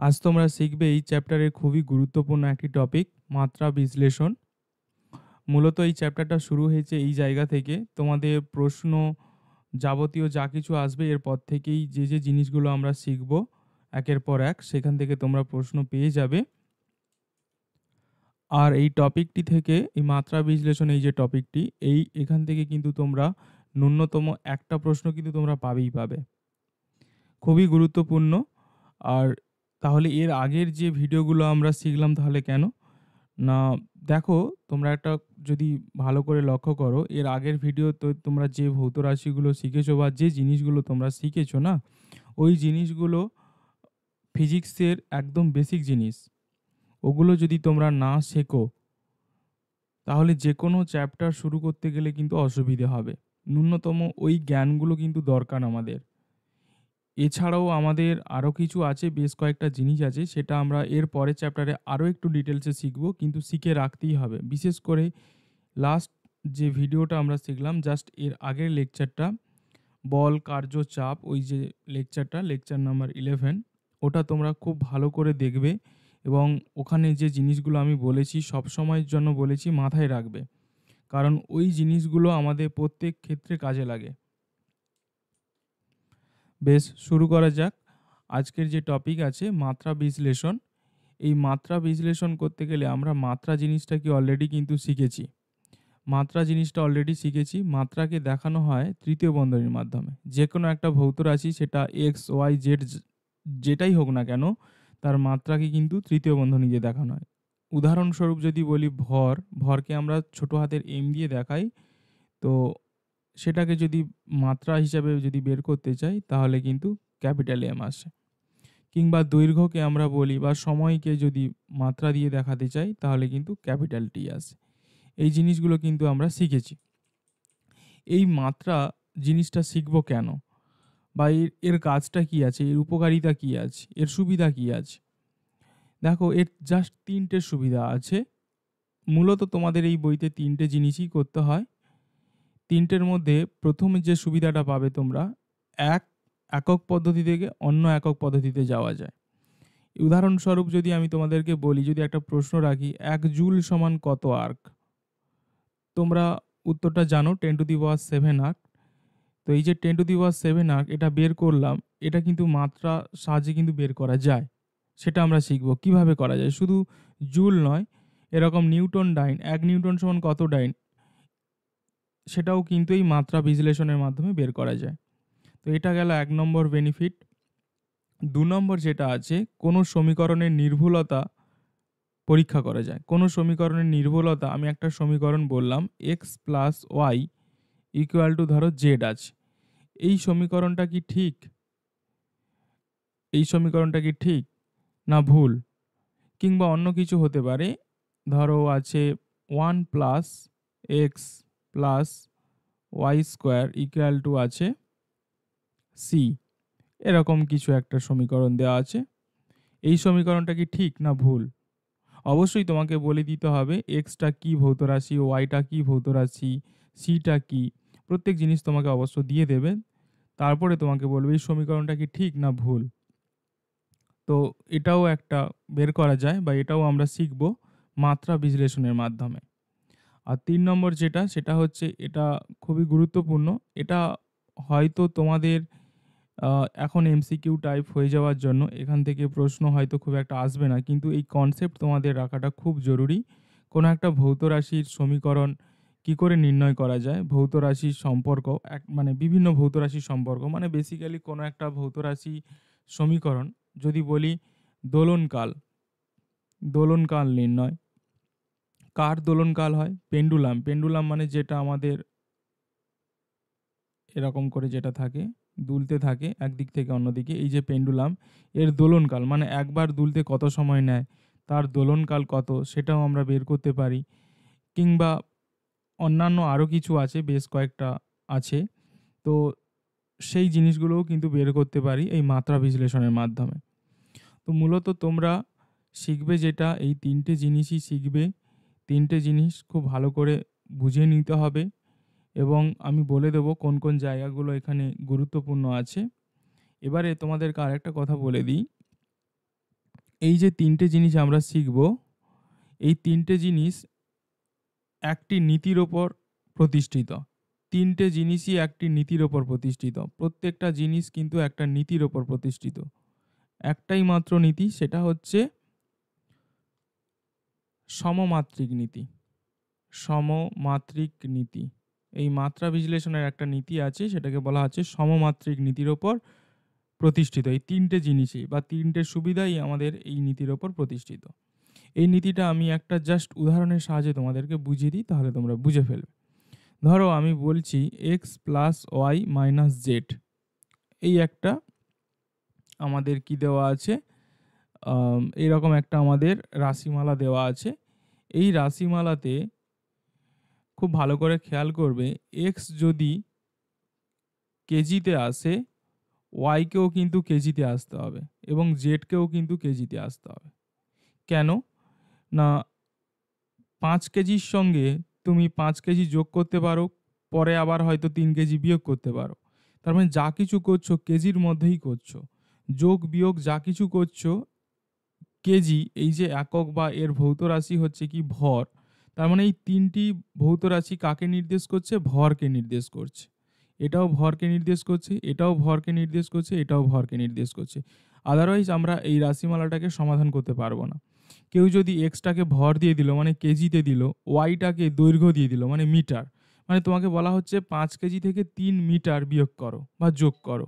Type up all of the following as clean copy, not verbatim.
আজ তোমরা শিখবে এই চ্যাপ্টারের খুবই গুরুত্বপূর্ণ একটি টপিক, মাত্রা বিশ্লেষণ। মূলত এই চ্যাপ্টারটা শুরু হয়েছে এই জায়গা থেকে। তোমাদের প্রশ্ন যাবতীয় যা কিছু আসবে এরপর থেকেই যে জিনিসগুলো আমরা শিখব একের পর এক, সেখান থেকে তোমরা প্রশ্ন পেয়ে যাবে। আর এই টপিকটি থেকে, এই মাত্রা বিশ্লেষণ, এই যে টপিকটি, এখান থেকে কিন্তু তোমরা ন্যূনতম একটা প্রশ্ন কিন্তু তোমরা পাবে। খুবই গুরুত্বপূর্ণ। আর তাহলে এর আগের যে ভিডিওগুলো আমরা শিখলাম তাহলে কেন না, দেখো তোমরা একটা যদি ভালো করে লক্ষ্য করো, এর আগের ভিডিও তো তোমরা যে ভৌত রাশিগুলো শিখেছো বা যে জিনিসগুলো তোমরা শিখেছো না, ওই জিনিসগুলো ফিজিক্সের একদম বেসিক জিনিস। ওগুলো যদি তোমরা না শেখো তাহলে যে কোনো চ্যাপ্টার শুরু করতে গেলে কিন্তু অসুবিধে হবে। ন্যূনতম ওই জ্ঞানগুলো কিন্তু দরকার আমাদের। এছাড়াও আমাদের আরও কিছু আছে, বেশ কয়েকটা জিনিস আছে, সেটা আমরা এর পরের চ্যাপ্টারে আরও একটু ডিটেলসে শিখব, কিন্তু শিখে রাখতেই হবে। বিশেষ করে লাস্ট যে ভিডিওটা আমরা শিখলাম, জাস্ট এর আগের লেকচারটা, বল, কার্য, চাপ, ওই যে লেকচারটা, লেকচার নাম্বার 11, ওটা তোমরা খুব ভালো করে দেখবে এবং ওখানে যে জিনিসগুলো আমি বলেছি, সব সময়ের জন্য বলেছি, মাথায় রাখবে, কারণ ওই জিনিসগুলো আমাদের প্রত্যেক ক্ষেত্রে কাজে লাগে। বেশ, শুরু করা যাক। আজকের যে টপিক আছে মাত্রা বিশ্লেষণ। এই মাত্রা বিশ্লেষণ করতে গেলে আমরা মাত্রা জিনিসটা কি অলরেডি কিন্তু শিখেছি। মাত্রা জিনিসটা অলরেডি শিখেছি। মাত্রাকে দেখানো হয় তৃতীয় বন্ধনীর মাধ্যমে। যে কোনো একটা ভৌত রাশি, সেটা এক্স, ওয়াই, জেড যেটাই হোক না কেন, তার মাত্রাকে কিন্তু তৃতীয় বন্ধনী দিয়ে দেখানো হয়। উদাহরণস্বরূপ যদি বলি ভরকে আমরা ছোট হাতের এম দিয়ে দেখাই, তো সেটাকে যদি মাত্রা হিসাবে যদি বের করতে চাই তাহলে কিন্তু ক্যাপিটাল এম আসে। কিংবা দৈর্ঘ্যকে আমরা বলি বা সময়কে যদি মাত্রা দিয়ে দেখাতে চাই তাহলে কিন্তু ক্যাপিটাল টি আসে। এই জিনিসগুলো কিন্তু আমরা শিখেছি। এই মাত্রা জিনিসটা শিখবো কেন, বা এর কাজটা কি আছে, এর উপকারিতা কি আছে, এর সুবিধা কি আছে। দেখো, এর জাস্ট 3টে সুবিধা আছে। মূলত তোমাদের এই বইতে 3টে জিনিসই করতে হয়। 3টের মধ্যে প্রথমে যে সুবিধাটা পাবে তোমরা, একক পদ্ধতি থেকে অন্য একক পদ্ধতিতে যাওয়া যায়। উদাহরণস্বরূপ যদি আমি তোমাদেরকে বলি, যদি একটা প্রশ্ন রাখি, 1 জুল সমান কত আর্ক, তোমরা উত্তরটা জানো, 10⁻7 আর্ক। তো এই যে 10⁻7 আর্ক, এটা বের করলাম, এটা কিন্তু মাত্রা সাহায্যে কিন্তু বের করা যায়। সেটা আমরা শিখব কিভাবে করা যায়। শুধু জুল নয়, এরকম নিউটন ডাইন, 1 নিউটন সমান কত ডাইন, সেটাও কিন্তু এই মাত্রা বিশ্লেষণের মাধ্যমে বের করা যায়। তো এটা গেল 1 নম্বর বেনিফিট। 2 নম্বর যেটা আছে, কোনো সমীকরণের নির্ভুলতা পরীক্ষা করা যায়। কোনো সমীকরণের নির্ভুলতা, আমি একটা সমীকরণ বললাম, X plus Y equal to ধরো জেড আছে। এই সমীকরণটা কি ঠিক? এই সমীকরণটা কি ঠিক না ভুল? কিংবা অন্য কিছু হতে পারে, ধরো আছে 1 plus X plus Y square equal to আছে সি, এরকম কিছু একটা সমীকরণ দেওয়া আছে। এই সমীকরণটা কি ঠিক না ভুল? অবশ্যই তোমাকে বলে দিতে হবে এক্সটা কি ভৌত রাশি, ওয়াইটা কি ভৌত রাশি, সিটা কি, প্রত্যেক জিনিস তোমাকে অবশ্য দিয়ে দেবে। তারপরে তোমাকে বলবে এই সমীকরণটা কি ঠিক না ভুল। তো এটাও একটা বের করা যায়, বা এটাও আমরা শিখব মাত্রা বিশ্লেষণের মাধ্যমে। আর 3 নম্বর যেটা, সেটা হচ্ছে, এটা খুবই গুরুত্বপূর্ণ। এটা হয়তো তোমাদের এখন এমসিকিউ টাইপ হয়ে যাওয়ার জন্য এখান থেকে প্রশ্ন হয়তো খুব একটা আসবে না, কিন্তু এই কনসেপ্ট তোমাদের রাখাটা খুব জরুরি। কোনো একটা ভৌত রাশির সমীকরণ কি করে নির্ণয় করা যায়, ভৌত রাশির সম্পর্ক, মানে বিভিন্ন ভৌত রাশির সম্পর্ক, মানে বেসিক্যালি কোনো একটা ভৌত রাশি সমীকরণ, যদি বলি দোলনকাল, দোলনকাল নির্ণয়, কার দোলনকাল হয়? পেন্ডুলাম। পেন্ডুলাম মানে যেটা আমাদের এরকম করে যেটা থাকে, দুলতে থাকে একদিক থেকে অন্যদিকে, এই যে পেন্ডুলাম, এর দোলনকাল মানে একবার দুলতে কত সময় নেয়, তার দোলনকাল কত, সেটাও আমরা বের করতে পারি। কিংবা অন্যান্য আরও কিছু আছে, বেশ কয়েকটা আছে, তো সেই জিনিসগুলোও কিন্তু বের করতে পারি এই মাত্রা বিশ্লেষণের মাধ্যমে। তো মূলত তোমরা শিখবে যেটা, এই 3টে জিনিসই শিখবে। 3টে জিনিস খুব ভালো করে বুঝে নিতে হবে, এবং আমি বলে দেব কোন কোন জায়গাগুলো এখানে গুরুত্বপূর্ণ আছে। এবারে তোমাদেরকে আরেকটা কথা বলে দিই, এই যে তিনটে জিনিস আমরা শিখব, এই তিনটে জিনিস একটি নীতির ওপর প্রতিষ্ঠিত। তিনটে জিনিসই একটি নীতির ওপর প্রতিষ্ঠিত। প্রত্যেকটা জিনিস কিন্তু একটা নীতির ওপর প্রতিষ্ঠিত। একটাই মাত্র নীতি, সেটা হচ্ছে সমমাত্রিক নীতি। সমমাত্রিক নীতি, এই মাত্রা বিশ্লেষণের একটা নীতি আছে, সেটাকে বলা হচ্ছে সমমাত্রিক নীতির ওপর প্রতিষ্ঠিত। এই তিনটে জিনিসই বা তিনটে সুবিধাই আমাদের এই নীতির ওপর প্রতিষ্ঠিত। এই নীতিটা আমি একটা জাস্ট উদাহরণের সাহায্যে তোমাদেরকে বুঝিয়ে দিই, তাহলে তোমরা বুঝে ফেলবে। ধরো আমি বলছি x plus Y minus Z, এই একটা আমাদের কি দেওয়া আছে, এইরকম একটা আমাদের রাশিমালা দেওয়া আছে। এই রাশিমালাতে খুব ভালো করে খেয়াল করবে, x যদি কেজিতে আসে, ওয়াইকেও কিন্তু কেজিতে আসতে হবে এবং জেডকেও কিন্তু কেজিতে আসতে হবে। কেন না, 5 কেজির সঙ্গে তুমি 5 কেজি যোগ করতে পারো, পরে আবার হয়তো 3 কেজি বিয়োগ করতে পারো। তার মানে যা কিছু করছো কেজির মধ্যেই করছো, যোগ বিয়োগ যা কিছু করছো কেজি, এই যে একক বা এর ভৌত রাশি হচ্ছে কি ভর। তার মানে এই তিনটি ভৌত রাশি কাকে নির্দেশ করছে? ভরকে নির্দেশ করছে। এটাও ভরকে নির্দেশ করছে, এটাও ভরকে নির্দেশ করছে, এটাও ভরকে নির্দেশ করছে। আদারওয়াইজ আমরা এই রাশিমালাটাকে সমাধান করতে পারবো না। কেউ যদি এক্সটাকে ভর দিয়ে দিল মানে কেজিতে দিল, ওয়াইটাকে দৈর্ঘ্য দিয়ে দিল মানে মিটার, মানে তোমাকে বলা হচ্ছে 5 কেজি থেকে 3 মিটার বিয়োগ করো বা যোগ করো,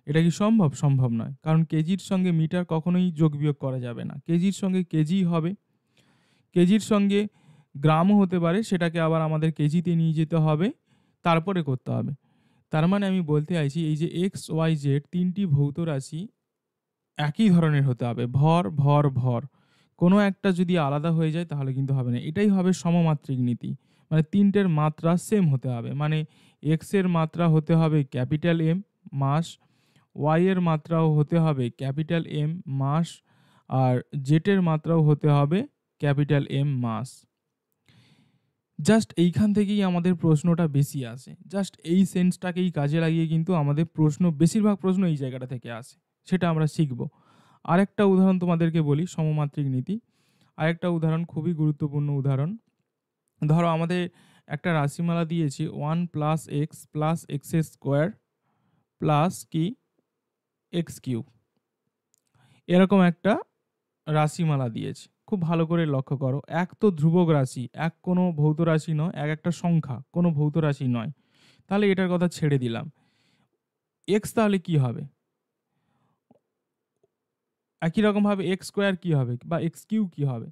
এটা কি সম্ভব? সম্ভব নয়, কারণ কেজির সঙ্গে মিটার কখনোই যোগ বিয়োগ করা যাবে না। কেজির সঙ্গে কেজি হবে, কেজির সঙ্গে গ্রামও হতে পারে, সেটাকে আবার আমাদের কেজিতে নিয়ে যেতে হবে, তারপরে করতে হবে। তার মানে আমি বলতে চাইছি এই যে এক্স ওয়াই জেড তিনটি ভৌত রাশি একই ধরনের হতে হবে, ভর ভর ভর। কোনো একটা যদি আলাদা হয়ে যায় তাহলে কিন্তু হবে না। এটাই হবে সমমাত্রিক নীতি, মানে তিনটের মাত্রা সেম হতে হবে। মানে এক্স এর মাত্রা হতে হবে ক্যাপিটাল এম মাস, ওয়াই এর মাত্রাও হতে হবে ক্যাপিটাল এম মাস, আর জেটের মাত্রাও হতে হবে ক্যাপিটাল এম মাস। জাস্ট এইখান থেকেই আমাদের প্রশ্নটা বেশি আসে, জাস্ট এই সেন্সটাকেই কাজে লাগিয়ে কিন্তু আমাদের প্রশ্ন, বেশিরভাগ প্রশ্ন এই জায়গাটা থেকে আসে, সেটা আমরা শিখব। আরেকটা উদাহরণ তোমাদেরকে বলি সমমাত্রিক নীতি, আরেকটা উদাহরণ, খুবই গুরুত্বপূর্ণ উদাহরণ। ধরো আমাদের একটা রাশিমালা দিয়েছি 1 plus X plus X square plus কি এক্স কিউব, এরকম একটা রাশিমালা দিয়েছে। খুব ভালো করে লক্ষ্য করো, এক তো ধ্রুবক রাশি, এক কোনো ভৌত রাশি নয়, এক একটা সংখ্যা, কোনো ভৌত রাশি নয়। তাহলে এটার কথা ছেড়ে দিলাম। এক্স তাহলে কি হবে? একই রকমভাবে এক্স স্কোয়ার কী হবে বা এক্স কিউ কী হবে?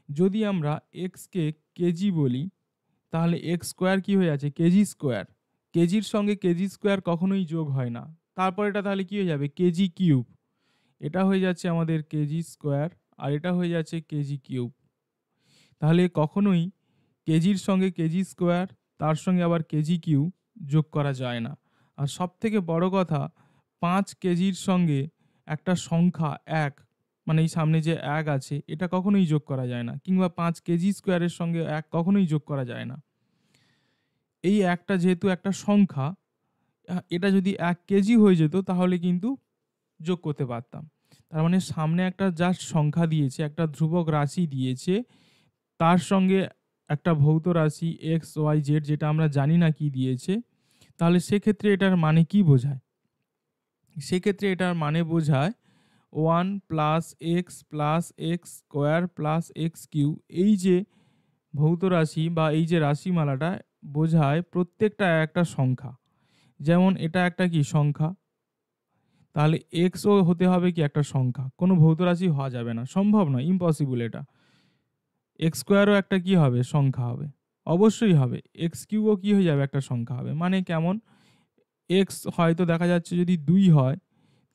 যদি আমরা এক্সকে কেজি বলি তাহলে এক্স স্কোয়ার কী হয়ে যাচ্ছে? KG square. কেজির সঙ্গে কেজি স্কোয়ার কখনোই যোগ হয় না, তারপর এটা তাহলে কী হয়ে যাবে? KG cube. এটা হয়ে যাচ্ছে আমাদের কেজি স্কোয়ার, আর এটা হয়ে যাচ্ছে কেজি কিউব। তাহলে কখনোই কেজির সঙ্গে কেজি স্কোয়ার, তার সঙ্গে আবার কেজি কিউ যোগ করা যায় না। আর সবথেকে বড় কথা, 5 কেজির সঙ্গে একটা সংখ্যা 1, মানে এই সামনে যে 1 আছে, এটা কখনোই যোগ করা যায় না, কিংবা 5 কেজি স্কোয়ারের সঙ্গে 1 কখনোই যোগ করা যায় না। এই একটা যেহেতু একটা সংখ্যা, এটা যদি 1 কেজি হয়ে যেত তাহলে কিন্তু যোগ করতে পারতাম। তার মানে সামনে একটা জাস্ট সংখ্যা দিয়েছে, একটা ধ্রুবক রাশি দিয়েছে, তার সঙ্গে একটা ভৌত রাশি এক্স ওয়াই জেড, যেটা আমরা জানি না কি দিয়েছে। তাহলে সেক্ষেত্রে এটার মানে কি বোঝায়? সেক্ষেত্রে এটার মানে বোঝায় 1 plus X square plus X cube, এই যে ভৌত রাশি বা এই যে রাশিমালাটা বোঝায় প্রত্যেকটা একটা সংখ্যা। যেমন এটা একটা কি সংখ্যা, তাহলে এক্সও হতে হবে কি একটা সংখ্যা, কোনো ভৌত রাশি হওয়া যাবে না, সম্ভব নয়, ইম্পসিবল। এটা এক্স স্কোয়ারও একটা কি হবে? সংখ্যা হবে, অবশ্যই হবে। এক্স কিউবও কি হয়ে যাবে? একটা সংখ্যা হবে। মানে কেমন? এক্স হয়তো দেখা যাচ্ছে যদি 2 হয়,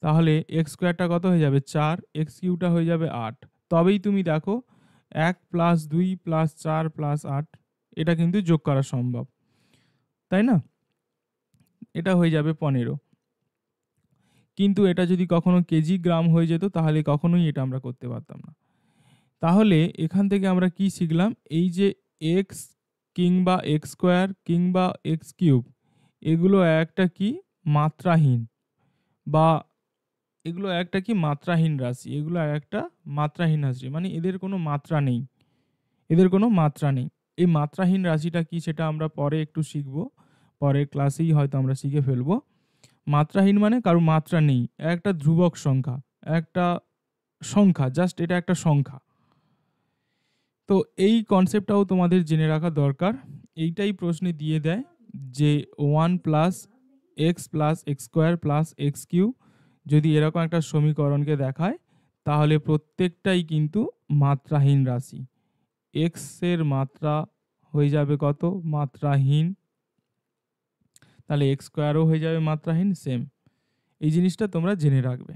তাহলে এক্স স্কোয়ারটা কত হয়ে যাবে? 4, এক্স কিউবটা হয়ে যাবে 8। তবেই তুমি দেখো 1 প্লাস 2 প্লাস 4 প্লাস 8, এটা কিন্তু যোগ করা সম্ভব, তাই না? এটা হয়ে যাবে 15। কিন্তু এটা যদি কখনো কেজি গ্রাম হয়ে যেত তাহলে কখনোই এটা আমরা করতে পারতাম না। তাহলে এখান থেকে আমরা কি শিখলাম? এই যে এক্স কিংবা এক্স স্কোয়ার কিংবা এক্স কিউব, এগুলো একটা কি মাত্রাহীন, বা এগুলো একটা কি মাত্রাহীন রাশি, এগুলো একটা মাত্রাহীন রাশি, মানে এদের কোনো মাত্রা নেই, এদের কোনো মাত্রা নেই। এই মাত্রাহীন রাশিটা কি সেটা আমরা পরে একটু শিখব, পরের ক্লাসেই হয়তো আমরা শিখে ফেলবো। মাত্রাহীন মানে কারো মাত্রা নেই, একটা ধ্রুবক সংখ্যা, একটা সংখ্যা, জাস্ট এটা একটা সংখ্যা। তো এই কনসেপ্টটাও তোমাদের জেনে রাখা দরকার। এইটাই প্রশ্নে দিয়ে দেয় যে 1 plus X plus X square plus X cube যদি এরকম একটা সমীকরণকে দেখায়, তাহলে প্রত্যেকটাই কিন্তু মাত্রাহীন রাশি। এক্স এর মাত্রা হয়ে যাবে কত? মাত্রাহীন। তাহলে এক্স স্কোয়ারও হয়ে যাবে মাত্রাহীন, সেম। এই জিনিসটা তোমরা জেনে রাখবে।